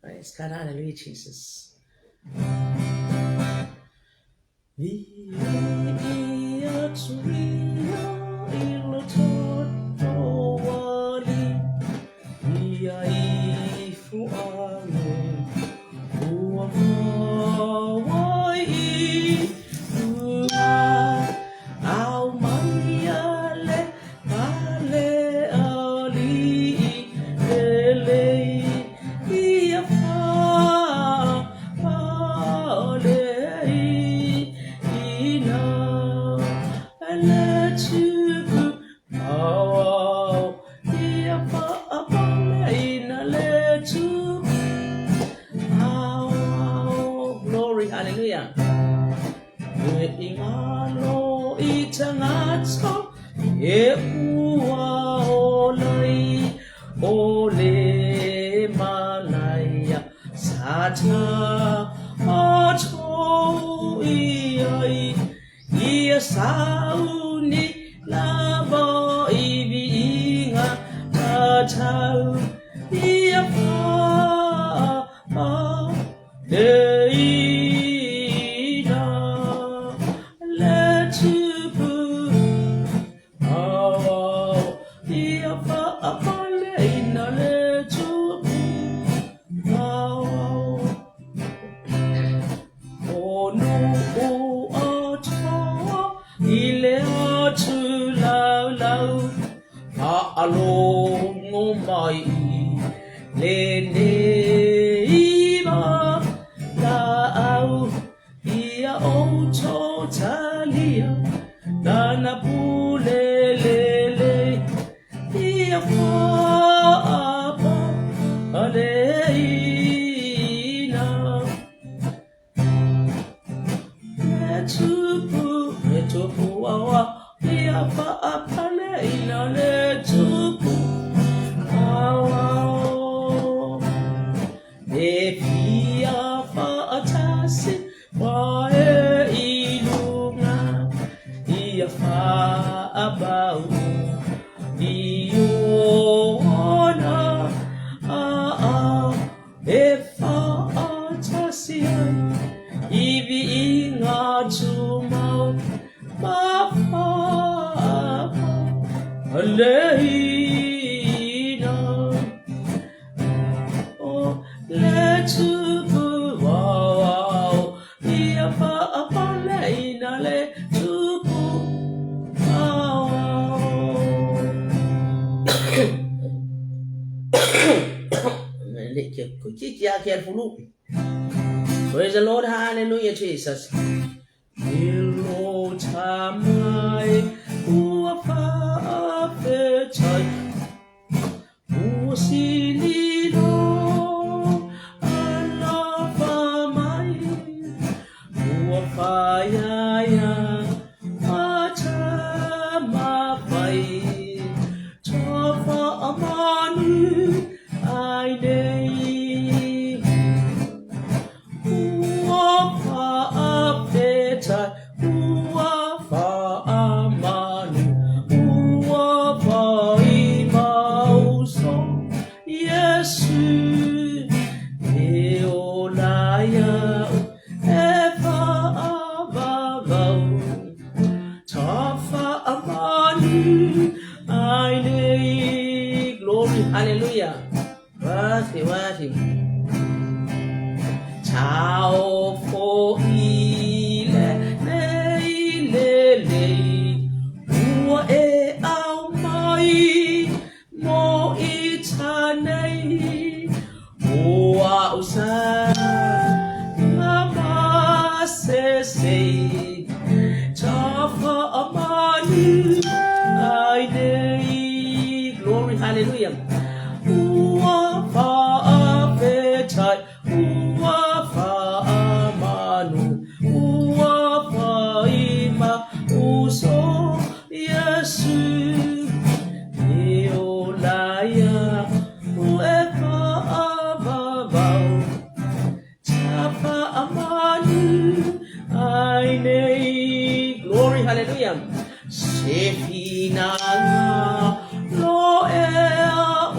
Praise God, hallelujah, Jesus. Glory, hallelujah. Ingalo itangatso Eua olai ole malaya sata oto iai ia sauni labo ivinga tatau ia pa deina let you put ia pa apaleina let you oh no ile atu lau lau alongo mai le ne iba lau ia oto talia dana pulelele ia apa aleina Letupu awa ia pa apaleina letupu awa pia pa atasi wa ilunga ia fa abau iona fa atasi ibi inga tumau papa aleina oh letupu wow ia pa apaleina letupu Praise the Lord, hallelujah, Jesus. Ilo tamai uafa apetai usililo alafa mai uafa yaya matamafai tofa amanu aidei uafa amanu uafa imauso Yesu eolaya efa abagau tafa amanu aine glory hallelujah worship Ciao for ile ua au mai mo itanei ua usa mama sese tafa amani aidei glory hallelujah ua fa apetai ua fa amanu ua fa ima uso Yesu eolaya uefa ababau tafa amanu aine glory hallelujah sefinanga lo ea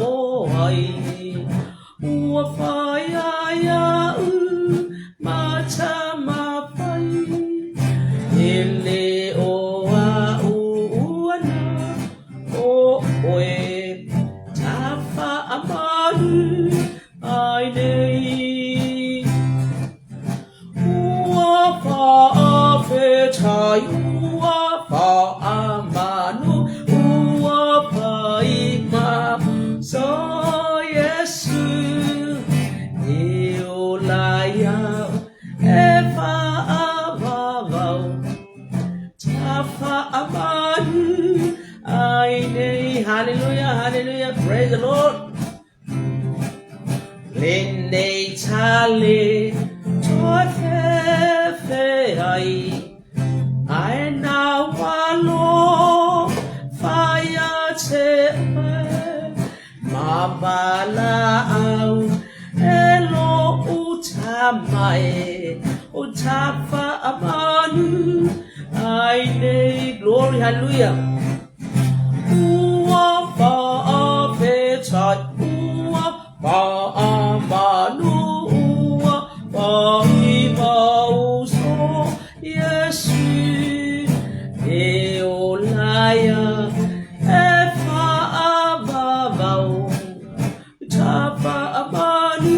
o ai ua faya Aeau matamafai ele oa uana o oe tafa amanu ai nei ua fa fe tai ua fa amanu ua fa ima so Yesu Aeau laiau e fa avavau tafa amanu ai nei. Hallelujah, hallelujah, praise the Lord. Lene tale toi fe ai na walo faya te mabala au elo utamae utafa amanu ai nei. Glory, hallelujah. Ua fa petai ua fa amanu ua fa imauso Yesu Aeau laia e fa avavau tafa amanu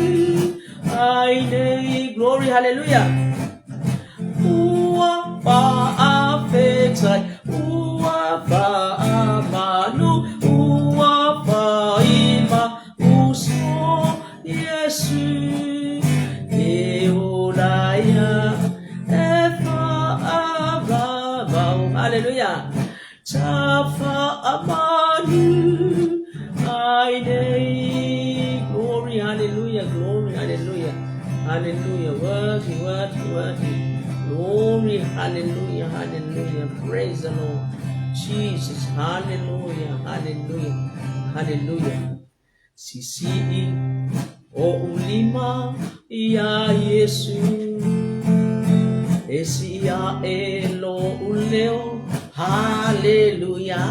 ai nei. Glory, hallelujah. Ua fa petai ua fa amanu ua fa imauso Yesu Aeau laia e fa avavau. Hallelujah. Tafa amanu ai nei. Glory, hallelujah, glory, hallelujah, hallelujah, worthy, worthy, worthy. Glory, hallelujah, hallelujah, praise the Lord Jesus, hallelujah, hallelujah, hallelujah. Sisi o ulima ya Yesu esi ya elo uleo, hallelujah.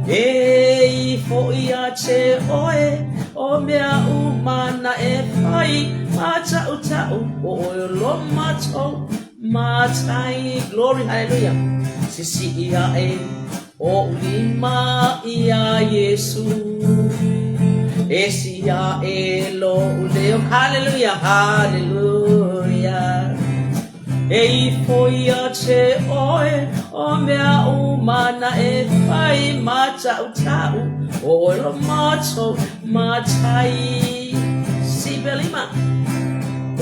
Ei fo ia te oe o mea umana e fai mata utau o lo mato matai. Glory, hallelujah. Sisi ia e o lima ia Yesu esi ia e lo uleo, hallelujah, hallelujah. Ei foia te oe o mea umana e fai mata utau o lo mato matai. Sibelima,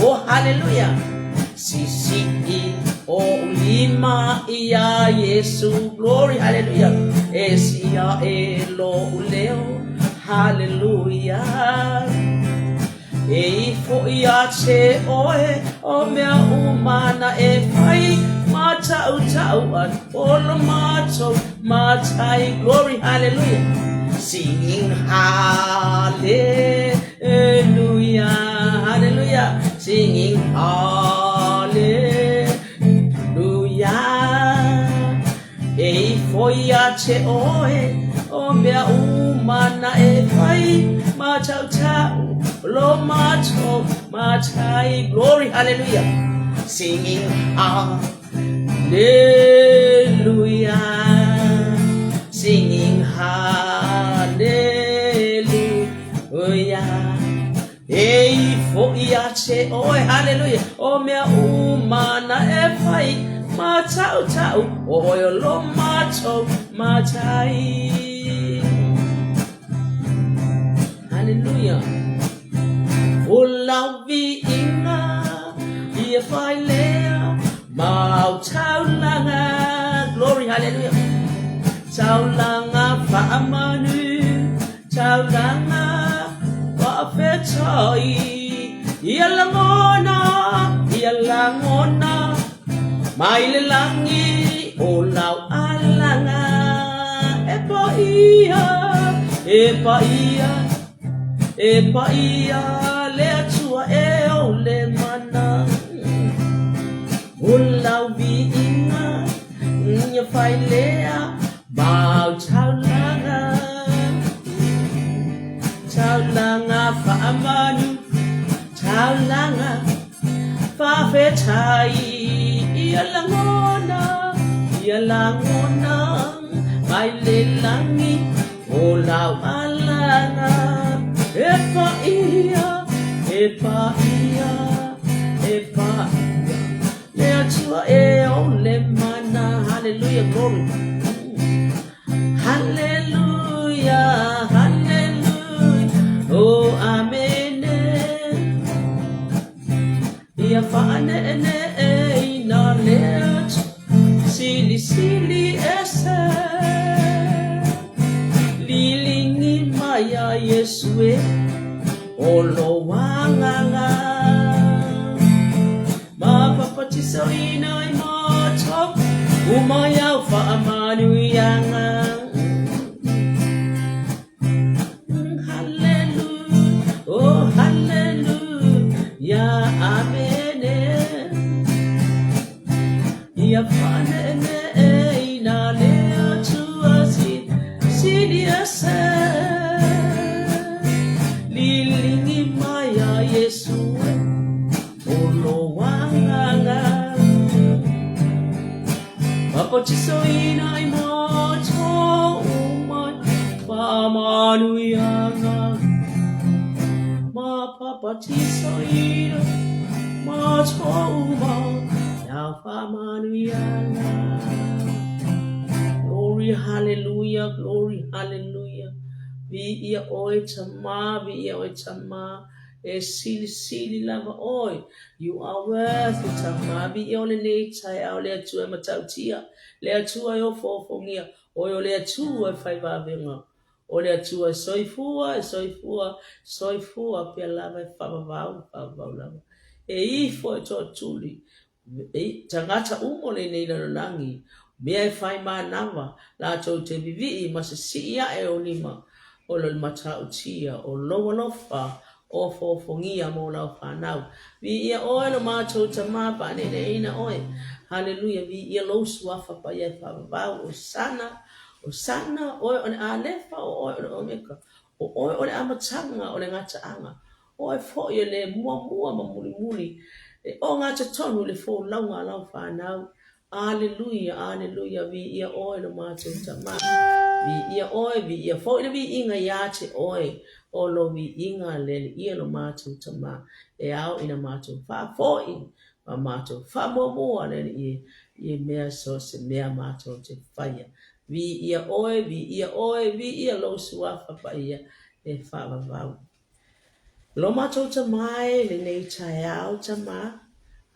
oh hallelujah. Sisi o lima ia Yesu. Glory, hallelujah. Esia e lo uleo, hallelujah. Ei fo ia te oe o mea umana e fai mata utau o lo mato matai. Glory, hallelujah. Singing hallelujah, hallelujah. Singing hallelujah. Ei fo ia te oe o mea umana e fai mata utau lo mato matai. Glory, hallelujah. Singing hallelujah, singing hallelujah. Ei fo ia te oe, hallelujah, o mea umana e fai mata utau o lo mato matai. Hallelujah. Ulawi inga ia fai lea mau taulanga. Glory, hallelujah. Taulanga fa amanu taulanga fa fetai ia langona mai le langi o lau alanga e paia le atua e o le mana ulau vi inga nya fai lea mau taulanga fa amanu Aulanga Fafetai Ialangona Mailelangi Olau Alana Epa ia Lea tua ole mana. Hallelujah, glory. Hallelujah, hallelujah. Oh, amen. Ia fane na let sili ese lilingi maya Yesue olo wanganga mapapatisa ina imoto umaya fa amanu yanga. Hallelujah, oh hallelujah, amen. Ya fane na leo tuasi sidiasa lilingi maya Yesue olo wanganga mapatisa ina imoto umaya fa amanu yanga mapapatisa ina moto Glory, hallelujah, glory, hallelujah. Vi ia oi tama, sili lava oi. You are worthy tama, vi ia ole nei tai au lea tua matautia, lea tua yo fofongia, oi o lea tua fai vavenga. O lea tua soifua pia lava favavau lava. E ifo e totuli. Tangata umole nei langi mea fai manawa la tau te vivi masa siia e o lima o lo mata utia o loa lofa o fofongia mo lau whanau vi ia oe lo mātou ta mapa ne ina oe. Hallelujah, vi ia lo suafa pa ia whavavau o sana oe o ne alefa o oe o ne omeka o oe o ne amatanga o ne ngata anga oe fo ia le mua ma muli o ngata tonu le fo launga lau whanau. Hallelujah, vi ia oe lo mātou tama vi ia oe vi ia fo ina vi inga iate oe o lo vi inga le ia lo mātou tama e au ina mātou wha fo in ma mātou wha mua le i mea so se mea mātou te whaia vi ia oe vi ia lo suafa pa ia e wha vavau lo mātou tamai le nei tai au tama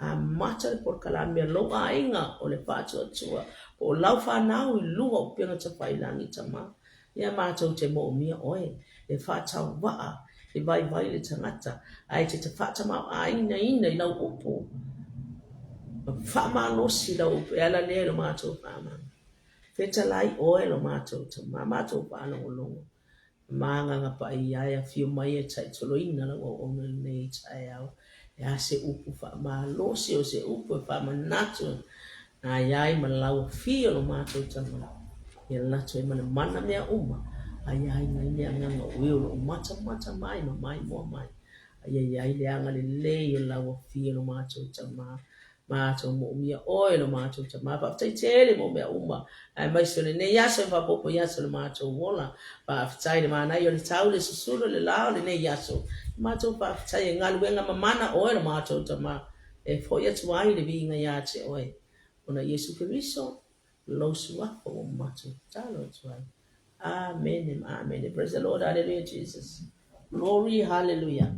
a mata le por kalamia lo ainga o le whātua tua o lau whanau i lunga o pianga ta whailangi tama ia mātou te mo mia oe e whātau waa e vai le tangata ai te whātamau a ina i lau upo whamalosi lau upo e ala le lo mātou whama wheta lai oe lo mātou tama mātou whanau Manga nga pa ia fiu mai e tai tolo ina la o nei tai au ya se upu fa ma lo se o se upu fa ma nato na ia ma lau fio lo mato tama ia nato e mana mea uma ai nga uio lo mata mai mo mai ai le anga le lau fio lo mato tama mato mo mia oe lo mato tama pa tai tele mo mea uma ai mai se ne yaso fa popo yaso lo mato wola pa tai ma na yo le tau le susulo le lao le ne yaso mato pa tai ngalu nga mamana oe lo mato tama e fo ya tuai le vinga yache oe ona Yesu Kristo lo sua o mato talo tuai. Amen. Praise the Lord. Hallelujah, Jesus. Glory, hallelujah.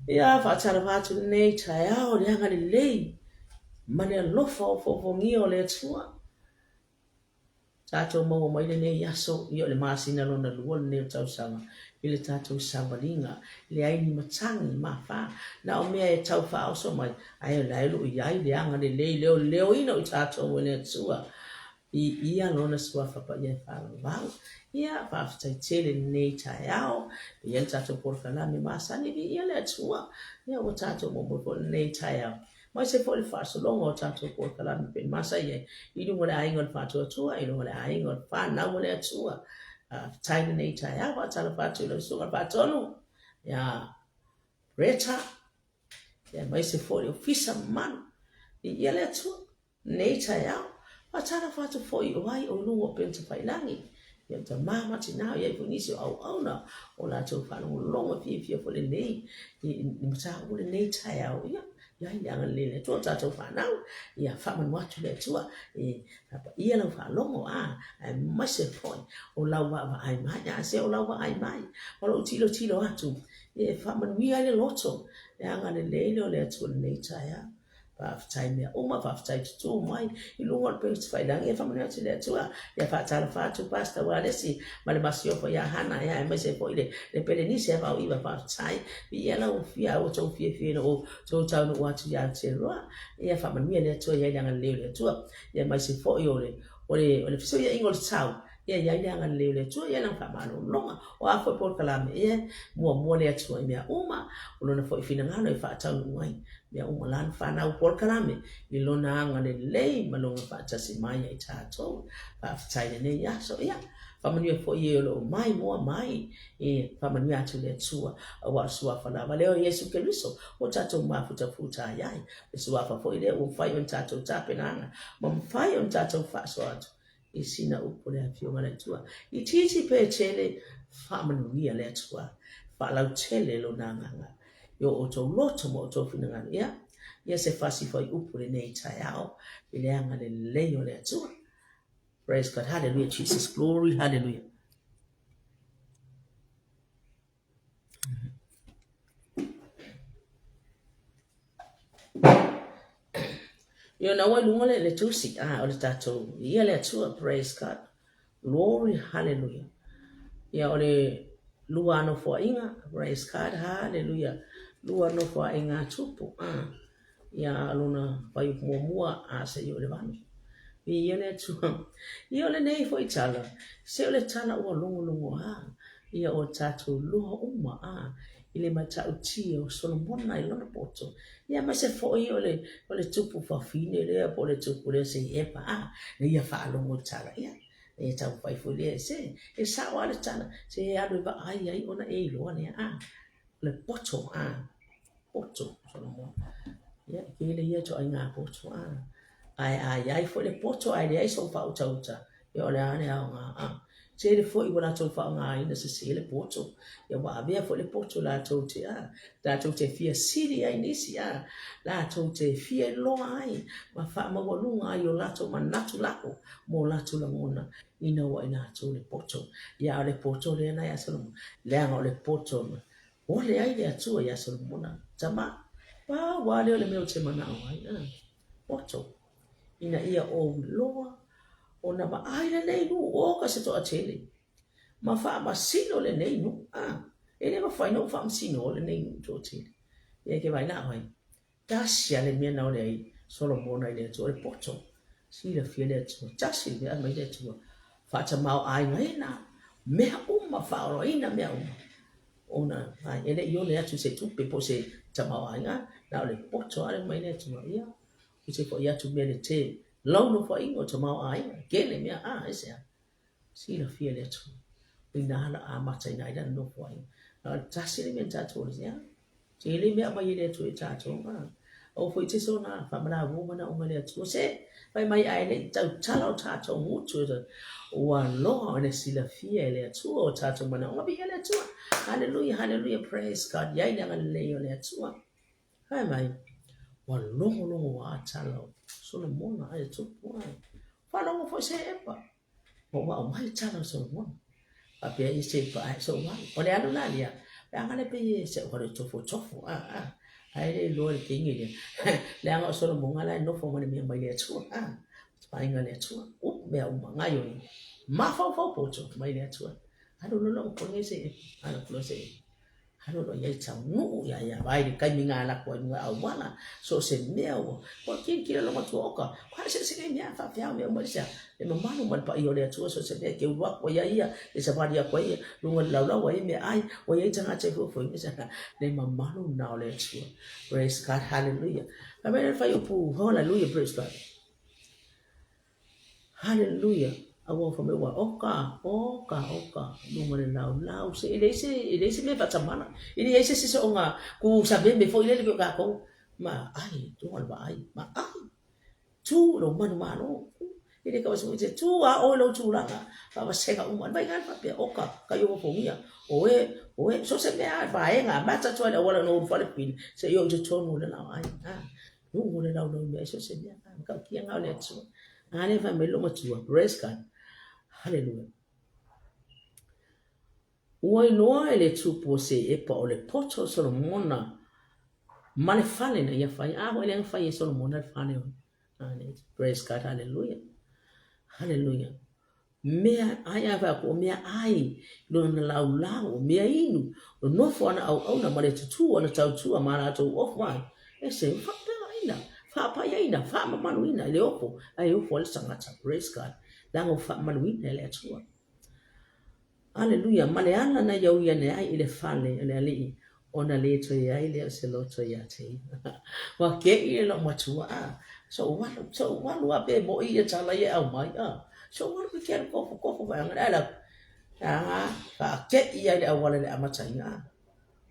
Ia whaatara whātu nei tai au le hanga le lei. Mane lofa o fofongi o le atua. Tātou maua mai le nei yaso i o le māsina lona lua le neo tau sanga. I le tātou sawaringa. Le aini matangi mawha. Na o mea e tau wha oso mai. Ai o lailo i ai le anga le lei leo ina o tātou mo le atua. I ia lona suafa pa ia whāwau. Ia whaafitai tele nei tai au. Ia tātou porkalame māsani vi ia le atua. Ia o tātou mo nei tai au. Mai se fo le whaaso longa o tātou porkalame pen masa ia. I runga le ainga le whātua atua. I runga le ainga le whanau le atua. China nature ya ba tala pa tu lo so ba tonu ya reta ya mai se for officer man I ele tu nature ya ba tala fa tu for I wai o lu o pen tu fai langi ya ta mama ti na ya pu ni so au na o la tu fa no long fi for le nei ni sa o le nature ya o ya yang le tu ta tu fa na ya fa man wa tu le tu ia la fa longo mai se foi o la wa ai mai ya se o la wa ai mai o lo tilo atu fa man wi ai le loto ya nga le tu nature ya pa time ya uma pa time tu mai I lu ngot pe fai dang e fa man atu le tu ya fa ta fa tu pasta wa le si ma le masio fo ya hana ya mai se foi le pele ni se fa I va pa tai ia la o fia o to fia no to ta no wa tu ya se ro ya fa man wi le tu ya yang le tu ya mai se foi o le fiso ya ingol tau ya yang le tu ya lang fa ma no longa o a fo por kala me mo le tu me uma o lo na fo fina ngano fa ta no mai me uma lan fa na por kala me I lo na ngale le ma lo fa ta si mai ya ta to fa tai ne ya so ya fa man wi fo ye lo mai mo mai fa man wi atu le tu wa suwa fa na ma le Yesu Kristo o ta to ma futa ya suwa fa fo ile o fa yon ta to ta penanga ma fa yon ta to fa so atu I sina upole a fio ngale tua. I titi pe chele fa manuia le tua. Fa lau chele lo nanganga. Yo oto loto mo oto finanga ya. Ya se fasi foi upole nei tayao. Ileanga le leyo le tua. Praise God. Hallelujah. Jesus. Glory. Hallelujah. You know what? Le tusi. O le tato. Ia le tua. Praise God. Glory. Hallelujah. Ya ole lua no fo inga. Praise God. Hallelujah. Lua no fo inga tupu. Ya luna pai mua se yo le vanu. I le tua. I ole nei fo itala. Se ole tala o longo Ia o tatu lua uma Ile mata utia o Solomona I lona poto. Ia ma se fo I ole tupu fa fine le po le tupu le se epa Ia fa longo tala ia. E tau pai fo le se. E sa wa le tala. Se alo ba ai ona e lo ne Le poto poto Solomona. Ia ke le ia to ai nga poto ai fo le poto ai le so fa uta. Ia ole ane nga Se le fo I wala to fa nga ina se le poto. Ia wa avea fo le poto la to te La to te fia siri ai nisi La to te fia lo ai. Ma fa ma wo lunga ai o lato manatu lako. Mo lato la mona. Ina wa ina to le poto. Ia le poto le na ia Solomona. Le anga o le poto. O le ai le atua ia Solomona. Tama. Pa wale o le meo te mana o ai. Poto. Ina ia o loa. O na maaila nei nu o ka se to atele. Ma fa ma sino le nei nu. E le ma fai no fa sino le nei nu to atele. E ke vai na vai. Tasia le mia na o le ai Solomona I le to le poto. Si le fia le to. Tasia le mai le to. Fa ta mau ai ngai na. Mea fa o ina mea Ona e le io le atu se tu pe po se ta mau ai na le poto ale mai le to ia. O se po ia tu me le te. Long no fo ingo to mau ai gele mea ese si la fia le tu ina la mata ina ida no fo ai na tasi le menta to ya te le mea mai le tu ta to o fo te so na fa mala wo mana o le tu se mai ai le ta lo ta to mu tu wa lo ne si la fia le tu o ta to mana o bi le tu hallelujah hallelujah praise God ya ina le yo le tu hai mai wa longo wa talo Solomona ai tupu ai fa longo fo se epa mo wa mai talo Solomona pa pe I se pa ai so wa o le anu na lia pe anga le pe se o le tofu ai le lo le kingi le anga Solomona la no fo mo le mi mai le tu pa inga le tu me o manga yo ma fo po mai le tu alo lo ko ne se alo lo se Halo lo yai chau nu ya vai de kai minga la ko nga awala so se neo ko kin lo matu oka kwa se nya fa fia me mo sia e mo manu man pa yo le tu so se be ke wa ko ya e se ba dia ko ye lu nga la wa me ai wa yai changa che fo me sa le ma manu na le tu praise God hallelujah amen fa yo pu hallelujah praise God hallelujah awo fa me wa oka lunga le lau se ile se me patamana ile se se onga ku sabe me fo ile le ka ko ma ai tu al ba ai ma ai tu lo manu ile ka so je tu a o lo tu la ka ba se ka uma ba ga pa pe oka ka yo fo mia oe so se me a ba e nga ba ta to le wala no fa le pin se yo je to no le na ai lunga le lau no me so se me ka ki nga le tu ane fa me lo ma tu praise God. Hallelujah. Oi noa ele tupo se e pa o le poto solo mona ma le fale na ia fai a ho ele fai solo mona le fale o. Praise God. Hallelujah. Hallelujah. Mea ai ava ko mea ai lo na lau mea inu lo no fo ana au na ma le tutu ana tau tu ma na to off one e se fa ina fa pa ina fa ma manuina le opo ai o fo le sangata. Praise God. Lango fa manuina le atua. Hallelujah. Maleana na yau ya ne ai ile fale ile ali ona le to ya ile se lo to ya te. Wa ke ile lo matua. So walu ape mo ia tala ye au mai. So walu ke ko ba ngala la. Ka ke ia le awala le amata ya.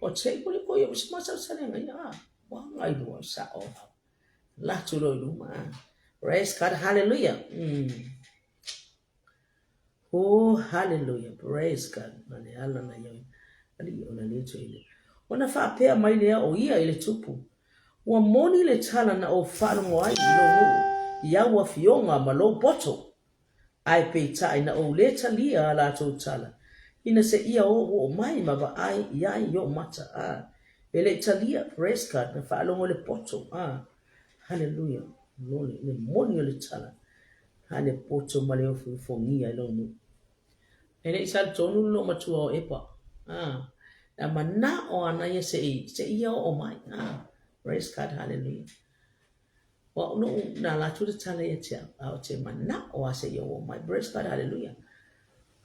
O te ko yo ma sa sa le ngai wa ngai do sa o. La tu lo ma. Praise God. Hallelujah. Oh, hallelujah. Praise God. Mane ala na yau. Ali ona le to ile. Ona fa pea mai le o ia ile tupu. Wa moni le tala na o fa no ai lo no. Ya wa fionga ma lo poto. Ai pe tai na o le talia la to tala. Ina se ia o mai ma ba ai ia yo mata Ele talia praise God na fa lo le poto Hallelujah. Le moni le tala. Hale poto ma le o fongia lo no. Ele isa tonu lo matua o epa. Na mana o ana ye se ia o mai. Praise God. Hallelujah. Wa no na la tu tala ye tia. Au te mana o ase ia o mai. Praise God. Hallelujah.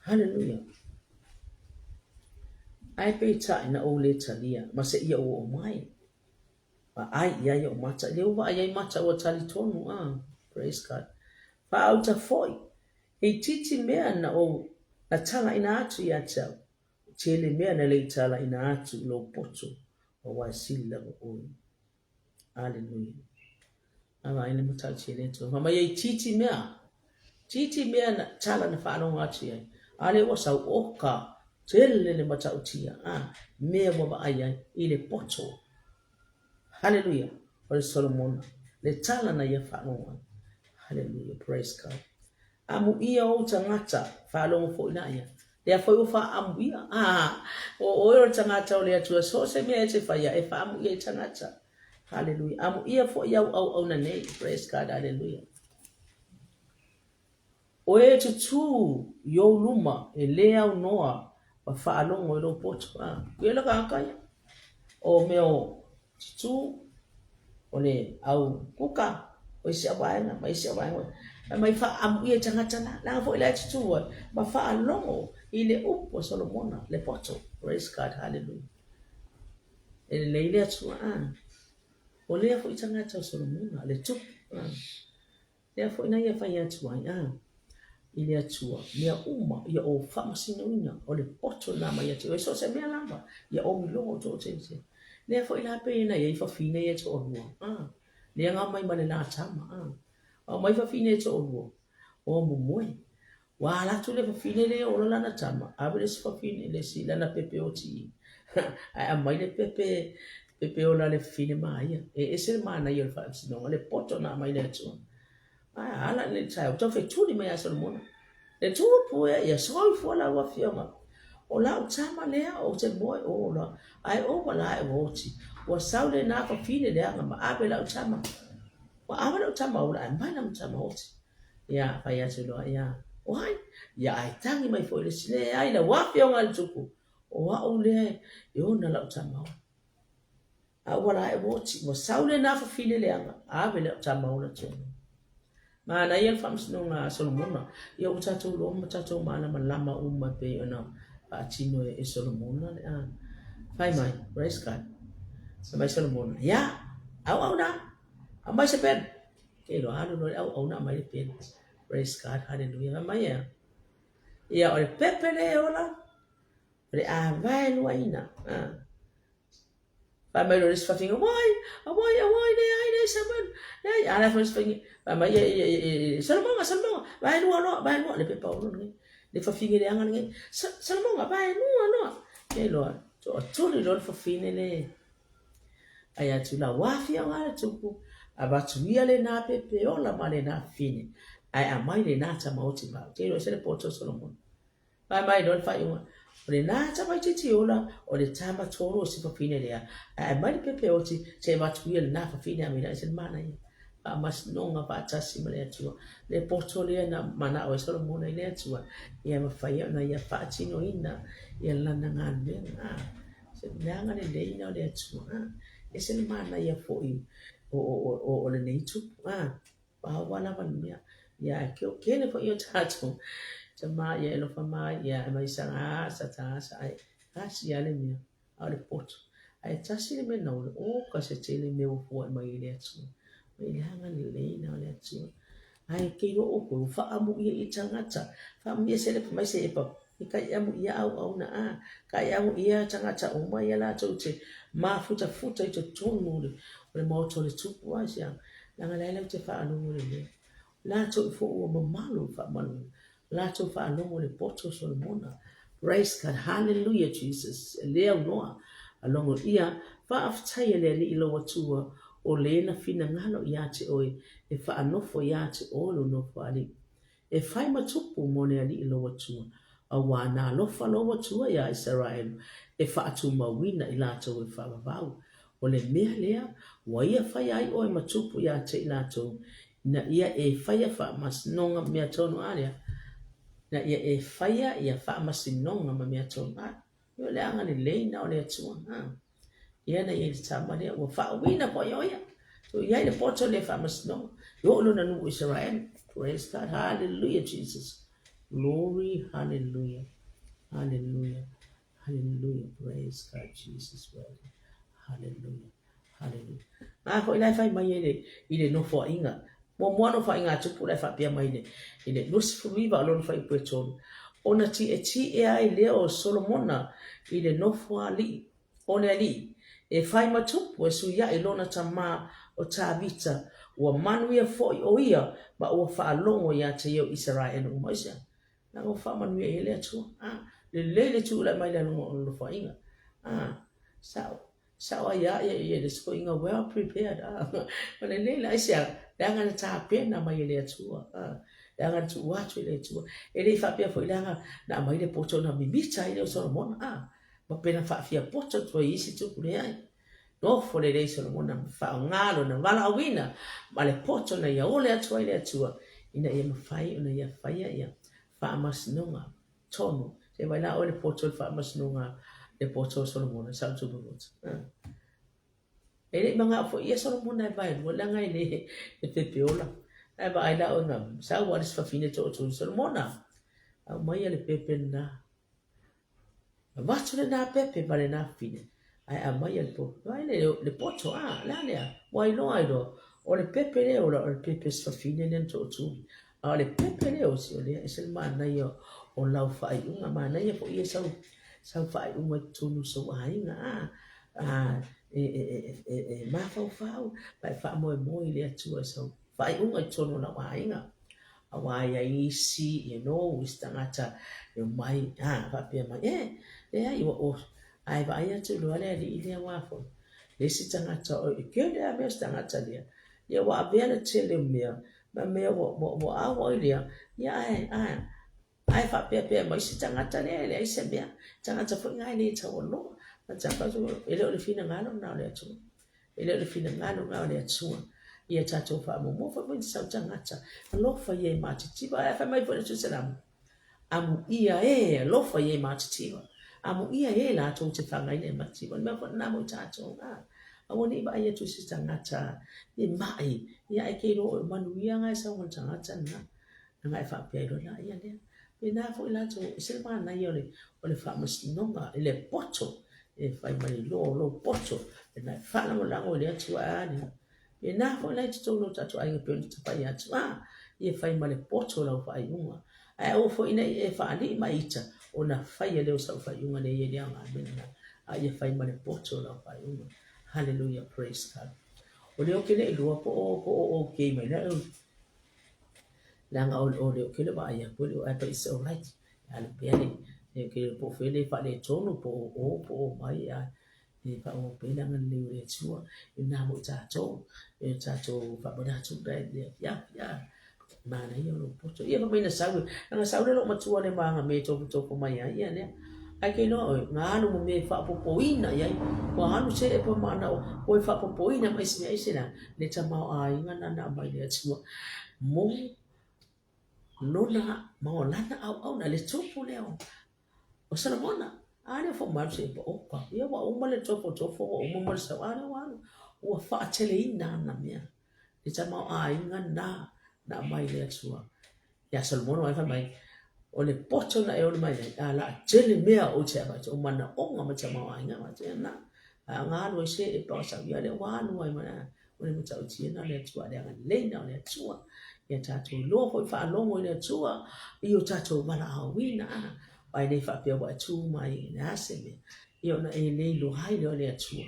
Hallelujah. Ai pe ta na o le talia. Ma se ia o mai. Ma ai ia o mata. Le wa ai mata o tali tonu. Praise God. Pa au ta foi. E titi mea na o na tala ina atu ya tau. Tele mea na le tala ina atu lo poto o wasila o. Hallelujah. Ama ina mata tele to. Mama ye titi mea na tala na whanonga atu ya. Ale wasa oka tele le mata utia. Mea waba aya ile poto. Hallelujah. O Solomon. Le tala na ya whanonga. Hallelujah. Praise God. Amu ia o tangata whalonga fo ina ia. Lea foi o fa amu ia. O ero tangata o lea tua so se mea te whaia e fa amu ia tangata. Hallelujah. Amu ia fo iau au na nei. Praise God. Hallelujah. O e tutu yo luma e lea o noa wa whaalongo e lo poto. Kuela ka akaya. O meo tutu o le au kuka. O isi awaenga. Ma isi awaenga. Mai fa amu ia tangata na fo ila tutu wa. Ma whaalongo ile upo Solomona le poto. Praise God. Hallelujah. Ele leile atua o lea fo itangata o Solomona le tupu lea fo ina ia fai atua ile atua mea uma ia o whamasinoina o le poto na mai atua e so se mea lama ia o milongo to tense lea fo ila pe ina ia i whawhine e to orua lea ngā mai mane nā tama o mai whawhine e to orua o mumue wa la tu le whawhine le o lana tama awe le si whawhine le si lana pepe o ti a mai le pepe o la le fine mai e se mana ia fa sino le poto na mai le tu ala le tai to fe tu ni mai aso mona le tu pu ia so fo la wa fioma o la tama le o te boy o la ai o wala e woti wa saule na fa fine le nga ma abe la tama wa abe la tama o la mai na tama oti ya fa ya se lo ya wai ya ai tangi mai fo le sile ai la wa fioma le tuku o wa o le yo na la tama wala e woti mo saule na fa fine le anga ave le tama ona tu ma na yel fams no nga Solomona yo utato lo matato mana malama umma pe ona pa tino e Solomona le fai mai praise God mai Solomona ya au na mai se pen ke lo anu no au na mai pen praise God hallelujah mai ya ia o le pepe le ola o le a vai lua ina pa mai lo sfafinga wai ne ai ne saman ne ala fa sfafinga pa mai salmonga vai lua no le pepe o le fafinga le anga nge salmonga vai lua no ke lo to lo fafine le ai atu la wafia ngale tupu abatuia le na pepe ola ma le na fine ai a mai le na ta mauti ba te lo se le poto Solomon mai don fa yung o le na ta mai titi ola o le tama toro si fa fine le ai mai le pepe oti se batuia le na fa fine a mi na se mana ia pa mas nonga pa tasi ma le atu le poto le na mana o Solomon le atu ia ma fa ia na ia fa tino ina ia lana ngane se nanga le ina le atu ese le mana ia foi o le nei tu pa wala van mia ia ke le fo io tato tama ia lo fa mai ia mai sanga sa ai kasi ale mia ale pot ai tasi le mena o ka se tele me o fo mai le tu mai le hanga le na le tu ai ke o ko fa amu ia I tangata fa mi se le mai se e pa ka ia mu ia au na ka ia mu ia tangata o mai la tu te ma futa I te tonu le mo to le tupu ai sia la ngala te fa anu le la to fo o malu fa malu la to fa anu le poto Solomona praise God hallelujah Jesus leo noa alongo ia fa aftai le ilo watua o le na fina ngalo ia te oi e fa anofo ia te olo no fa ali e fai matupu mo le ilo watua a wana lofa lo watua ia Israel e fa atu mawina ila to e fa vau o le mea lea wa ia fai ai o e matupu ia te ila to na ia e fai fa masnonga mea tonu alia na ia e fai ia fa masinonga ma mea tonu yo le anga ni leina o le atua ia na ia tama le wa fa wina po yo ia so ia le poto le fa masnonga yo lo na nu Israel praise God hallelujah Jesus glory hallelujah hallelujah hallelujah praise God Jesus worthy hallelujah hallelujah ko ila fai mai ile no fo inga mo no fai inga tupu la fa pia mai ile no se fu viva lo fai pueton ona ti e ai le o Solomona ile no fo ali ona ali e fai matupu e su ya ilona tama o tabita wa manuia fo o ia ba o fa longo ya te yo Israel o maisa na o fa manuia ile tu le tu la mai la no fo inga sao ya the going well prepared when le la sia dangan ta pena mai le tua dangan tu watch le tua ele fa pia foi langa na mai le poto na mimita ile Solomon ma pena fa fia poto to isi tu kule ai no fo le Solomon na fa ngalo na vala wina ma le poto na ya ole tua ile tua ina ia mafai ona ia faia ia fa masnonga tono se vai la ole poto fa masnonga le poto Solomon sa tu bot ele manga fo ia Solomon na vai wala ngai le pepeola ai ba ila ona sa wa fa fine to Solomon na mai le pepe na va tu na pepe vale na fine ai mai le po vai le poto la le wai no ai do o le pepe le o le pepe fa fine nen to le pepe le o si o le es el man na yo o la fa ai una man na yo po ia sa fa ai una tunu so ai na ma fau pai fa mo le tua so fai unga tono na wainga a wai ai si istangata yo mai fa pe mai ai o ai vai atu lo le ile wa fo le si tangata o ke le a me stangata le ya wa be le tele me ma me wo a wo ile ya ai fa pe mai si tangata le se be tangata fo ngai le tawo no Tapa so ele o le fina ngalo na le atu ele o le fina ngalo na le atu ia tato fa mo fa mo sa tangata lo fa ye ma titi ba fa mai fo le salam amu ia lo fa ye ma titi ba amu ia la to te fa ngai ne ma titi ba ma fa na mo tato awoni ba ia tu si tangata ni mai ia ke ro manu ia ngai sa mo tangata na ngai fa pe ro la ia le ina fo ila to se ma na ia le fa mas nonga ele poto e fai mai lo poto e na fala mo lango le atua ani e na fo lai to lo tatu ai pe te pai atua e fai mai poto la fai uma Aeau fo ina e whaani maita o na whai leo sa whaiunga ne ye ngā mena a ia whai mane poto la whaiunga. Hallelujah, praise God. O leo kene I lua po o kei mai na Langa o leo kele ba ia po leo apa is alright. Ala pele e ke po fele fa le tono po mai ya e pa o pele ngan leo le tua e na mo tato fa bona tu da ya mana ia lo po ia pa mai na sau le lo matua le manga me to mai ya ne ai ke no nga no mo me fa po ina ya ko anu se e po mana o fa po ina mai se na le tamao ai ngana na mai le tua mo Lona maolana au na le tofu leo. O salamona, ale fo marse po opa. Ia wa uma le tofu o uma le sa ale wano. Ua fa tele ina na mea. Le tama a inga na mai le atua. Ya salamona wa fa mai. O le poto na e o le mai ala tele mea o te aba. O mana onga ma tama a inga ma te na. A ngā no se e pa sa ia le wano ai mana. O le mata o tina le atua le anga leina o le atua. Ia tātou loa hoi whaalongo I le atua, I o tātou wala hawina ana, ai nei whapea wa atu mai ne ase me, I o na e nei lo hai leo le atua,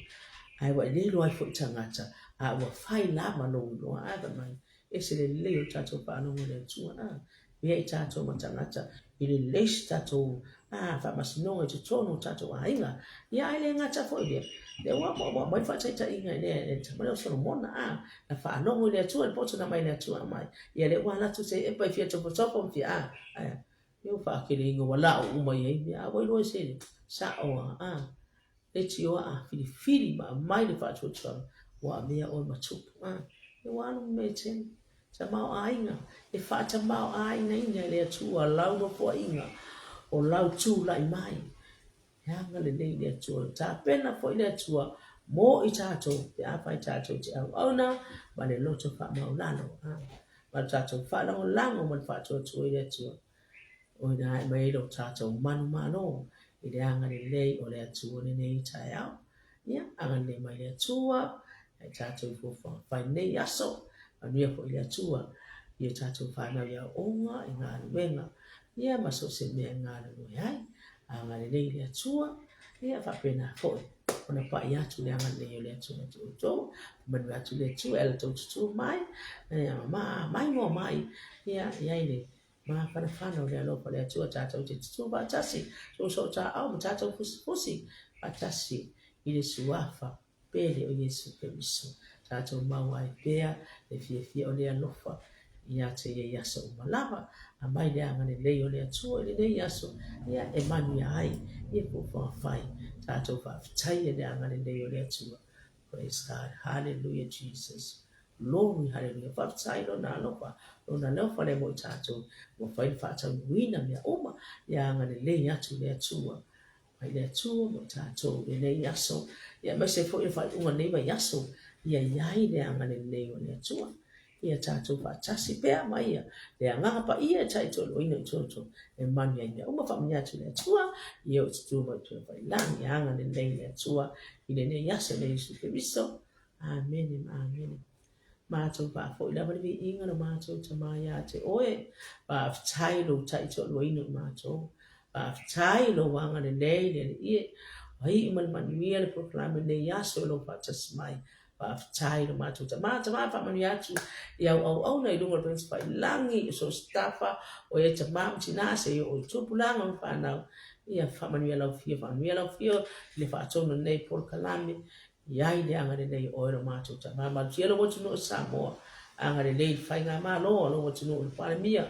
ai wa nei lo ai fo tangata, a wa whai la malongo loa aga mai, e se le leo tātou whaalongo le atua na, ia I tātou matangata, I le leis tātou, whamasinonga I te tono tātou ainga, ia ai le ngata fo I le wa mai whataita inga ne tamale o sono mona na whaanongo I le atua le poto na mai le atua mai ia le wa latu se e pai fia topo fia eu whaakere inga wala o umai ei mea wai loa se sa oa le ti oa fili mai le whaatua tua wa mea o matupu e wano me ten ta mau ainga e whaata mau ainga inga le atua lau no po inga o lau tu lai mai Hanga le nei le atua, ta pena fo le atua, mo I tātou, te awhai tātou te au na, ma le loto wha maulano, ma tātou wha lango lango man wha atua I le atua. O ina ai mai lo tātou mano, I le anga le nei o le atua le nei tai au. Ia, anga le mai le atua, ai tātou fo whai nei aso, anuia fo le atua, ia tātou whanau ia onga, I ngā luenga, ia maso se mea ngā luenga ai. Anga le nei le atua, ia whapena foi. Ona pa ia tu le anga nei le atua tu. Manu atu le atua, ela tau tutu mai. Ia mai mo mai. Ia ile. Ma whana le alopa le atua tātou te tutu batasi. So tā au ma tātou fusi. Batasi. I le suafa. Pele o Yesu Keriso. Tātou maua I pea. Le fia o le alofa. Ia te ia yaso umalava. A mai le anga le leo le atua le lei aso ia e manu ia ai ia po whawhai tātou whawhitai le anga le leo le atua praise God hallelujah Jesus glory hallelujah whawhitai lo na alopa lo na leofa le mo I tātou mo whai whaatau wina mea oma ia anga le lei atu le atua mai le atua mo tātou le lei aso ia mai se fo i whai unga nei mai aso ia iai le anga le leo le atua ia tātou whaatasi pēr mai ia. Le nganga pa ia tai tolo ina toto. E mani ai mea uma whamia tu le atua. Ia o te tūma tu e whai langi anga le nei le atua. I le nei asa le Yesu Keriso. Amen. Amen. Mātou whaafo I lawa lewe inga no mātou ta mai a te oe. Whaafitai lo tai tolo ina mātou. Whaafitai lo wanga le nei le ie. Wai ima le manuia le proklame nei aso lo whaatasi mai. Whaafitai lo mātou ta whamanu atu I au na I lunga le whai langi so stafa o e ta mamtina se o I tupulanga o whanau ia whamanu lau fia le whaatonu nei por kalame iai le anga le nei o ero mātou ta mamatu lo watu no Samoa anga le nei whai ngā mālo lo watu no whare mia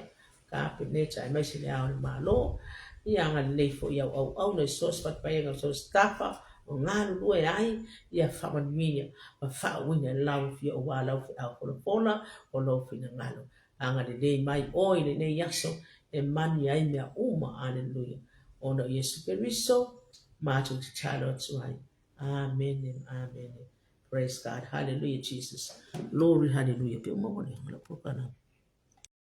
ka ape ne tai mai se le au le mālo ia anga le nei fo I au na so spatpaenga so stafa o ngā lulu e ai, ia whamanuia, ma whaawina lau fia o wā lau fi au pola o lau fi na ngalo. Anga le nei mai oi le nei yaso, e mani ai mea uma, aleluia. O na Yesu Keriso, mātou te tālo atu ai. Amen and amen. Praise God. Hallelujah, Jesus. Glory, hallelujah. Pia umamone, ngala pokana.